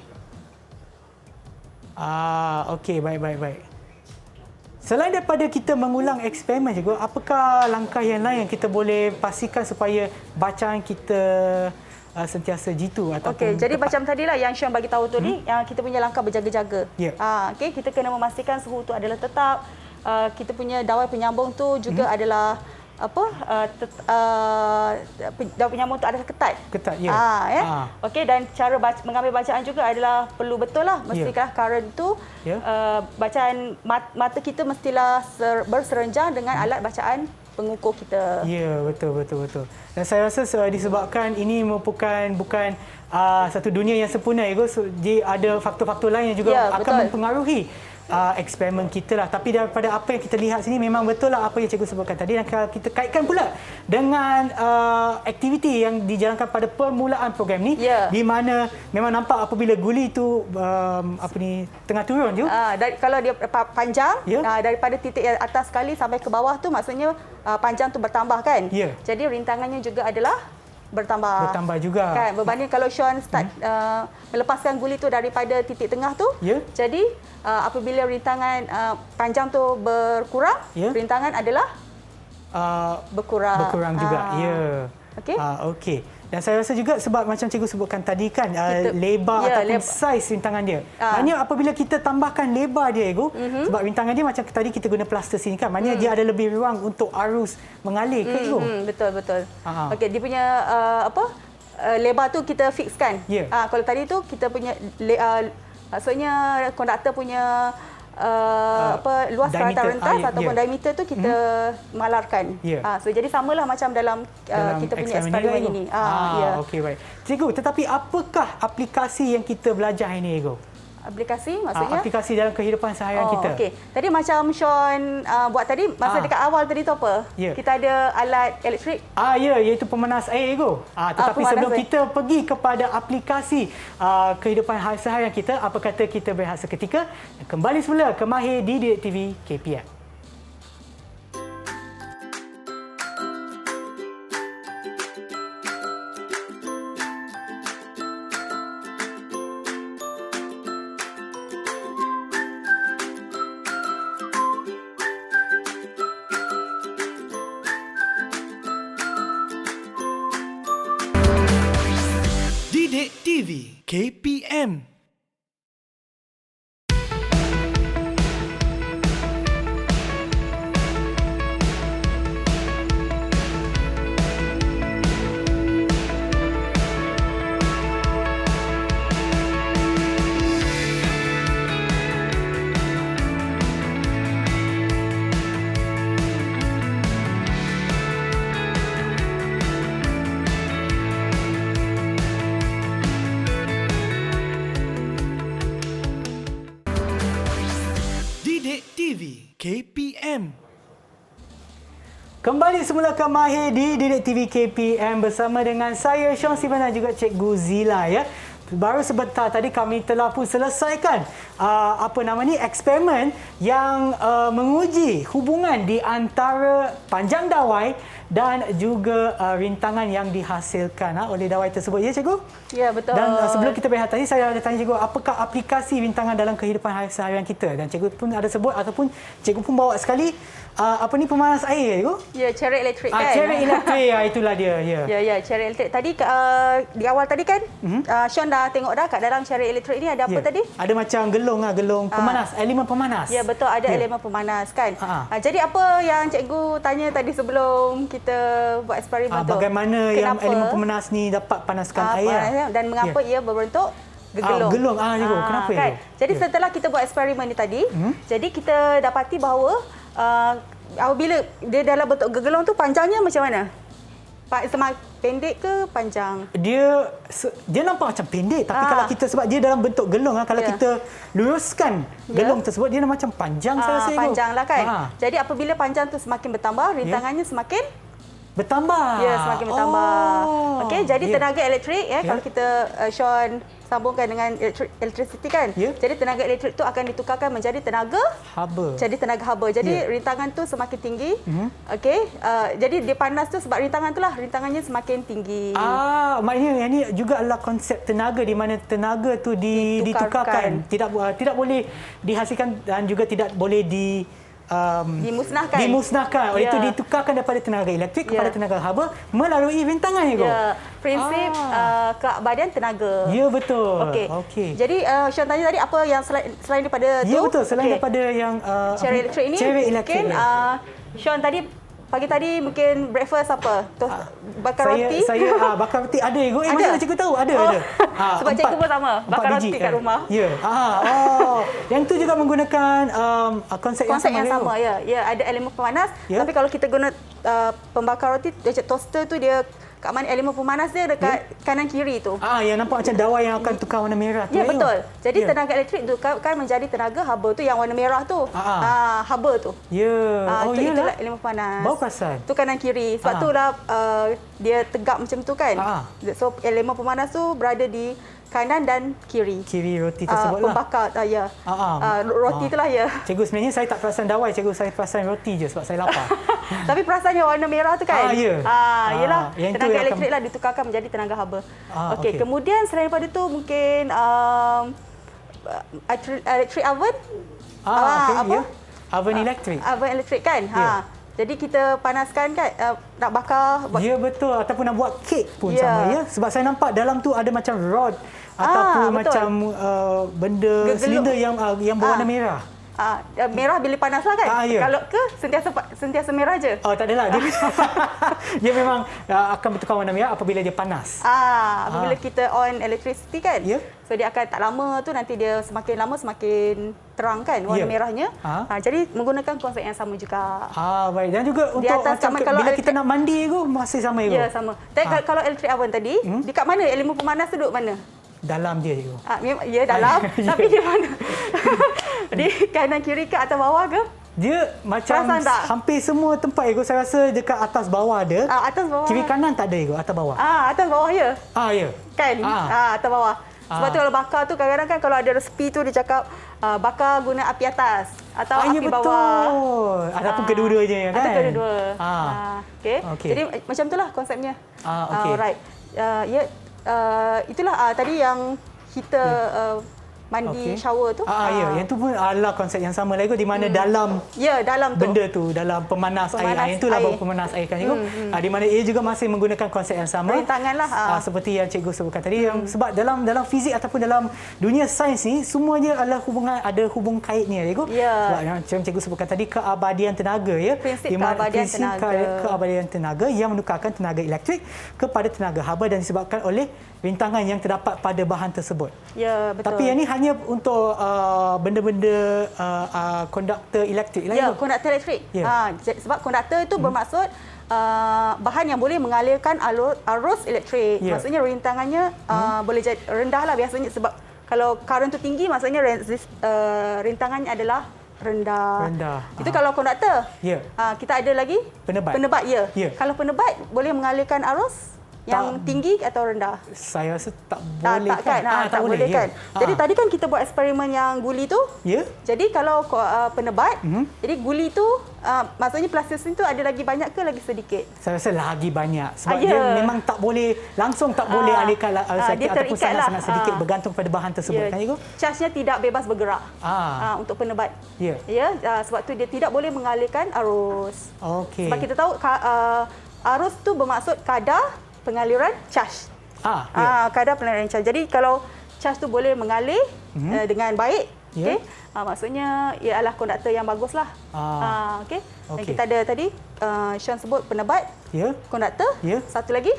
Okey, baik. Selain daripada kita mengulang eksperimen juga, apakah langkah yang lain yang kita boleh pastikan supaya bacaan kita sentiasa jitu ataupun Okey, jadi tepat? macam tadilah yang Syam bagi tahu tu ni, yang kita punya langkah berjaga-jaga. Okey, kita kena memastikan suhu tu adalah tetap. Kita punya dawai penyambung tu juga adalah dawai penyambung tu adalah ketat. Ketat, ya. Okey, dan cara mengambil bacaan juga adalah perlu betul lah. Mestikah current tu bacaan mata kita mestilah berserenjang dengan alat bacaan pengukur kita. Ya, betul. Dan saya rasa disebabkan ini bukan satu dunia yang sempurna, dia ada faktor-faktor lain yang juga akan mempengaruhi eksperimen kita lah. Tapi daripada apa yang kita lihat sini memang betul lah apa yang cikgu sebutkan tadi, dan kalau kita kaitkan pula dengan aktiviti yang dijalankan pada permulaan program ni, di mana memang nampak apabila guli tu tengah turun je. Kalau dia panjang daripada titik yang atas sekali sampai ke bawah tu maksudnya panjang tu bertambah kan. Jadi rintangannya juga adalah bertambah juga kan, berbanding kalau Sean start melepaskan guli tu daripada titik tengah tu. Jadi apabila rintangan panjang tu berkurang, rintangan adalah berkurang juga. Okey. Okey. Dan saya rasa juga sebab macam cikgu sebutkan tadi kan, lebar ataupun saiz rintangan dia. Maknanya apabila kita tambahkan lebar dia sebab rintangan dia macam tadi kita guna plaster sini kan, maknanya dia ada lebih ruang untuk arus mengalir ke betul. Okey, dia punya lebar tu kita fixkan. Kalau tadi tu kita punya maksudnya konduktor punya luas kerata rentas ataupun diameter tu kita malarkan. So jadi samalah macam dalam kita punya eksperimen ini. Okey, baik. Cikgu, tetapi apakah aplikasi yang kita belajar ini, Ego? Aplikasi maksudnya? Aplikasi dalam kehidupan seharian kita. Okey. Tadi macam Sean buat tadi, masa dekat awal tadi tu apa? Kita ada alat elektrik. Iaitu pemanas air, Ego. Tetapi sebelum kita pergi kepada aplikasi kehidupan seharian kita, apa kata kita berehat seketika kembali semula ke Mahir di Didik TV KPM. Didik TV KPM. Kembali semula ke Mahir di Didik TV KPM bersama dengan saya Sean Sivan dan juga Cikgu Zila ya. Baru sebentar tadi kami telah pun selesaikan eksperimen yang menguji hubungan di antara panjang dawai dan juga rintangan yang dihasilkan oleh dawai tersebut. Ya cikgu? Ya, betul. Dan sebelum kita berehat tadi saya ada tanya cikgu apakah aplikasi rintangan dalam kehidupan seharian kita, dan cikgu pun ada sebut ataupun cikgu pun bawa sekali pemanas air cikgu? Ya, chariot elektrik kan. Chariot elektrik itulah dia. Ya, chariot elektrik. Tadi di awal tadi kan Sean dah tengok dah kat dalam chariot elektrik ni ada apa tadi? Ada macam gelung pemanas, elemen pemanas. Ya, betul, ada elemen pemanas kan. Jadi apa yang cikgu tanya tadi sebelum kita buat eksperimen tu? Bagaimana yang elemen pemanas ni dapat panaskan air dan mengapa ia berbentuk gegelung. Gelung cikgu. Kenapa kan? itu? Jadi setelah kita buat eksperimen ni tadi, jadi kita dapati bahawa apabila dia dalam bentuk gegelung tu panjangnya macam mana? Semakin pendek ke panjang? Dia nampak macam pendek, tapi kalau kita sebab dia dalam bentuk gelung kalau kita luruskan gelung tersebut dia macam panjang saya rasa. Panjanglah kan. Jadi apabila panjang tu semakin bertambah, rintangannya semakin bertambah. Ya, semakin bertambah. Okey, jadi tenaga elektrik kalau kita Sean sambungkan dengan electricity kan. Jadi tenaga elektrik tu akan ditukarkan menjadi tenaga haba. Jadi rintangan tu semakin tinggi. Okey, jadi dia panas tu sebab rintangannya semakin tinggi. Maknanya yang ni juga adalah konsep tenaga di mana tenaga tu ditukarkan. Tidak boleh dihasilkan dan juga tidak boleh dimusnahkan. Oleh itu ditukarkan daripada tenaga elektrik kepada tenaga haba melalui rintangan itu. Prinsip keabadian tenaga. Ya, betul. Okey. Jadi Sean tanya tadi apa yang selain daripada tu? Ya, betul. Selain daripada yang chariot elektrik ni. Mungkin Sean tadi pagi tadi mungkin breakfast apa? Bakar roti? Saya bakar roti ada cikgu. Macam cikgu tahu? Ada. Sebab cikgu pun sama bakar roti kat rumah. Ya. Yang tu juga menggunakan konsep yang sama. Ya, ada elemen pemanas. Tapi kalau kita guna pembakar roti, toaster tu dia kat mana elemen pemanas dia dekat kanan kiri tu. Yang nampak macam dawai yang akan tukar warna merah tu. Ya, betul. Jadi tenaga elektrik tu kan menjadi tenaga haba tu yang warna merah tu. Haba tu. Ya. Itulah elemen pemanas. Baru perasan. Tu kanan kiri. Sebab itulah dia tegak macam tu kan. So elemen pemanas tu berada di kanan dan kiri. Kiri roti tersebut lah. Pembakar, roti itulah ya. Cikgu sebenarnya saya tak perasan dawai, cikgu saya perasan roti je sebab saya lapar. Tapi perasan yang warna merah tu kan? Yelah, yang tenaga elektrik lah ditukarkan menjadi tenaga haba. Okey, kemudian selain daripada tu mungkin electric oven. Oven elektrik. Oven elektrik kan? Jadi kita panaskan kan, nak bakar. Ya, betul. Ataupun nak buat kek pun sama ya. Sebab saya nampak dalam tu ada macam rod ataupun macam benda silinder yang berwarna merah. Merah bila panas lah kan? Kalau sentiasa merah je? Tak adalah. Dia memang akan bertukar warna merah apabila dia panas. Apabila kita on electricity kan? So dia akan tak lama tu nanti dia semakin lama semakin terang kan warna merahnya. Jadi menggunakan konsep yang sama juga. Baik. Dan juga untuk bila kita nak mandi tu masih sama juga? Ya, sama. Tapi kalau electric oven tadi, dekat mana elemen pemanas tu duduk mana? Dalam dia cikgu. Ya, dalam. Tapi di mana? Di kanan kiri ke atas bawah ke? Dia macam hampir semua tempat cikgu saya rasa dekat atas bawah ada. Atas bawah. Kiri kanan tak ada cikgu, atas bawah. Atas bawah ya. Ya. Kan? Atas bawah. Sebab tu kalau bakar tu kadang-kadang kan kalau ada resipi tu dia cakap bakar guna api atas atau api bawah. Betul. Ataupun kedua-duanya kan. Atau kedua-dua. Okey. Jadi macam itulah konsepnya. Alright. Itulah tadi yang kita mandi shower tu. Yang tu pun adalah konsep yang sama lagi di mana dalam dalam tu. Benda tu dalam pemanas air. Itulah baru pemanas air kan cikgu. Di mana ia juga masih menggunakan konsep yang sama. Rintanganlah. Seperti yang cikgu sebutkan tadi sebab dalam fizik ataupun dalam dunia sains ni semuanya adalah ada hubung kaitnya cikgu. Sebab macam cikgu sebutkan tadi keabadian tenaga ya. Prinsip keabadian tenaga yang menukarkan tenaga elektrik kepada tenaga haba dan disebabkan oleh rintangan yang terdapat pada bahan tersebut. Ya, betul. Tapi yang ni hanya untuk benda-benda konduktor elektrik lah. Ya, konduktor elektrik. Sebab konduktor itu bermaksud bahan yang boleh mengalirkan arus elektrik. Maksudnya rintangannya boleh rendah lah biasanya sebab kalau current tu tinggi maksudnya rintangannya adalah rendah. Itu kalau konduktor. Ya. Kita ada lagi Penebat. Penebat, ya. Ya. Kalau penebat boleh mengalirkan arus yang tinggi atau rendah? Saya rasa tak boleh kan? Tak boleh kan. Jadi tadi kan kita buat eksperimen yang guli tu. Ya. Jadi kalau penebat, jadi guli tu maksudnya plastisine tu ada lagi banyak ke lagi sedikit? Saya rasa lagi banyak sebab dia memang tak boleh langsung tak boleh alihkan sakit ataupun sangat sedikit bergantung pada bahan tersebut kan cikgu? Charge-nya tidak bebas bergerak untuk penebat. Ya. Sebab tu dia tidak boleh mengalirkan arus. Okey. Sebab kita tahu arus tu bermaksud kadar pengaliran charge. Kadar pengaliran charge. Jadi kalau charge tu boleh mengalir dengan baik, okey. Maksudnya ialah konduktor yang baguslah. Okey. Dan kita ada tadi Sean sebut penebat, konduktor. Satu lagi?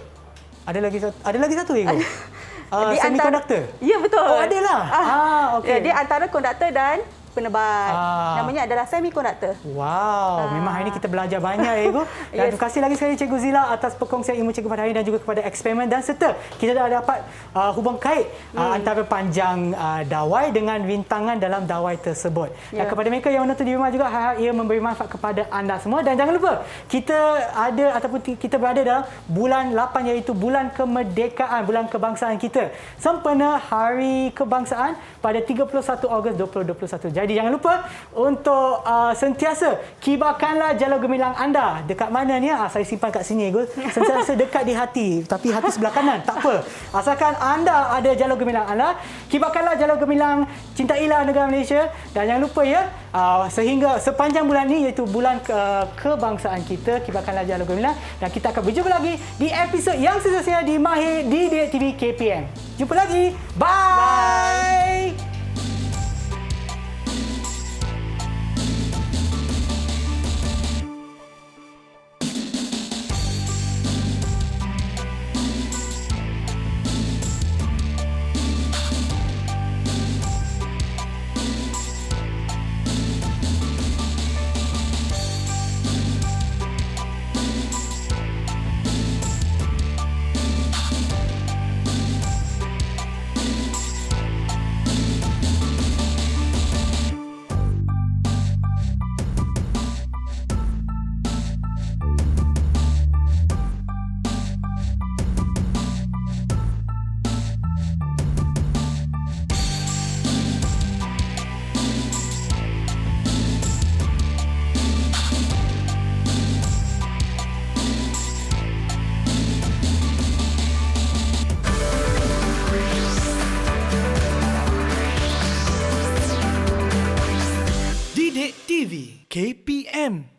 Ada lagi satu cikgu. Semikonduktor. Ya, betul. Oh, adalah. Okey. Dia antara konduktor dan penebat. Namanya adalah semikonduktor. Wow, memang hari ini kita belajar banyak ya, Cikgu. Dan terima kasih lagi sekali Cikgu Zila atas perkongsian ilmu cikgu pada hari ini dan juga kepada eksperimen dan serta kita dah dapat hubung kait antara panjang dawai dengan rintangan dalam dawai tersebut. Dan kepada mereka yang menonton di rumah juga, harap ia memberi manfaat kepada anda semua. Dan jangan lupa, kita ada ataupun kita berada dalam bulan 8 iaitu bulan kemerdekaan, bulan kebangsaan kita. Sempena Hari Kebangsaan pada 31 Ogos 2021. Jadi jangan lupa untuk sentiasa kibarkanlah jalur gemilang anda. Dekat mana ni? Saya simpan kat sini, Gul. Sentiasa dekat di hati, tapi hati sebelah kanan. Tak apa. Asalkan anda ada jalur gemilang anda, kibarkanlah jalur gemilang, cintailah negara Malaysia. Dan jangan lupa ya, sehingga sepanjang bulan ni iaitu bulan kebangsaan kita, kibarkanlah jalur gemilang. Dan kita akan berjumpa lagi di episod yang seterusnya di Mahir Didik TV KPM. Jumpa lagi. Bye. Didik TV KPM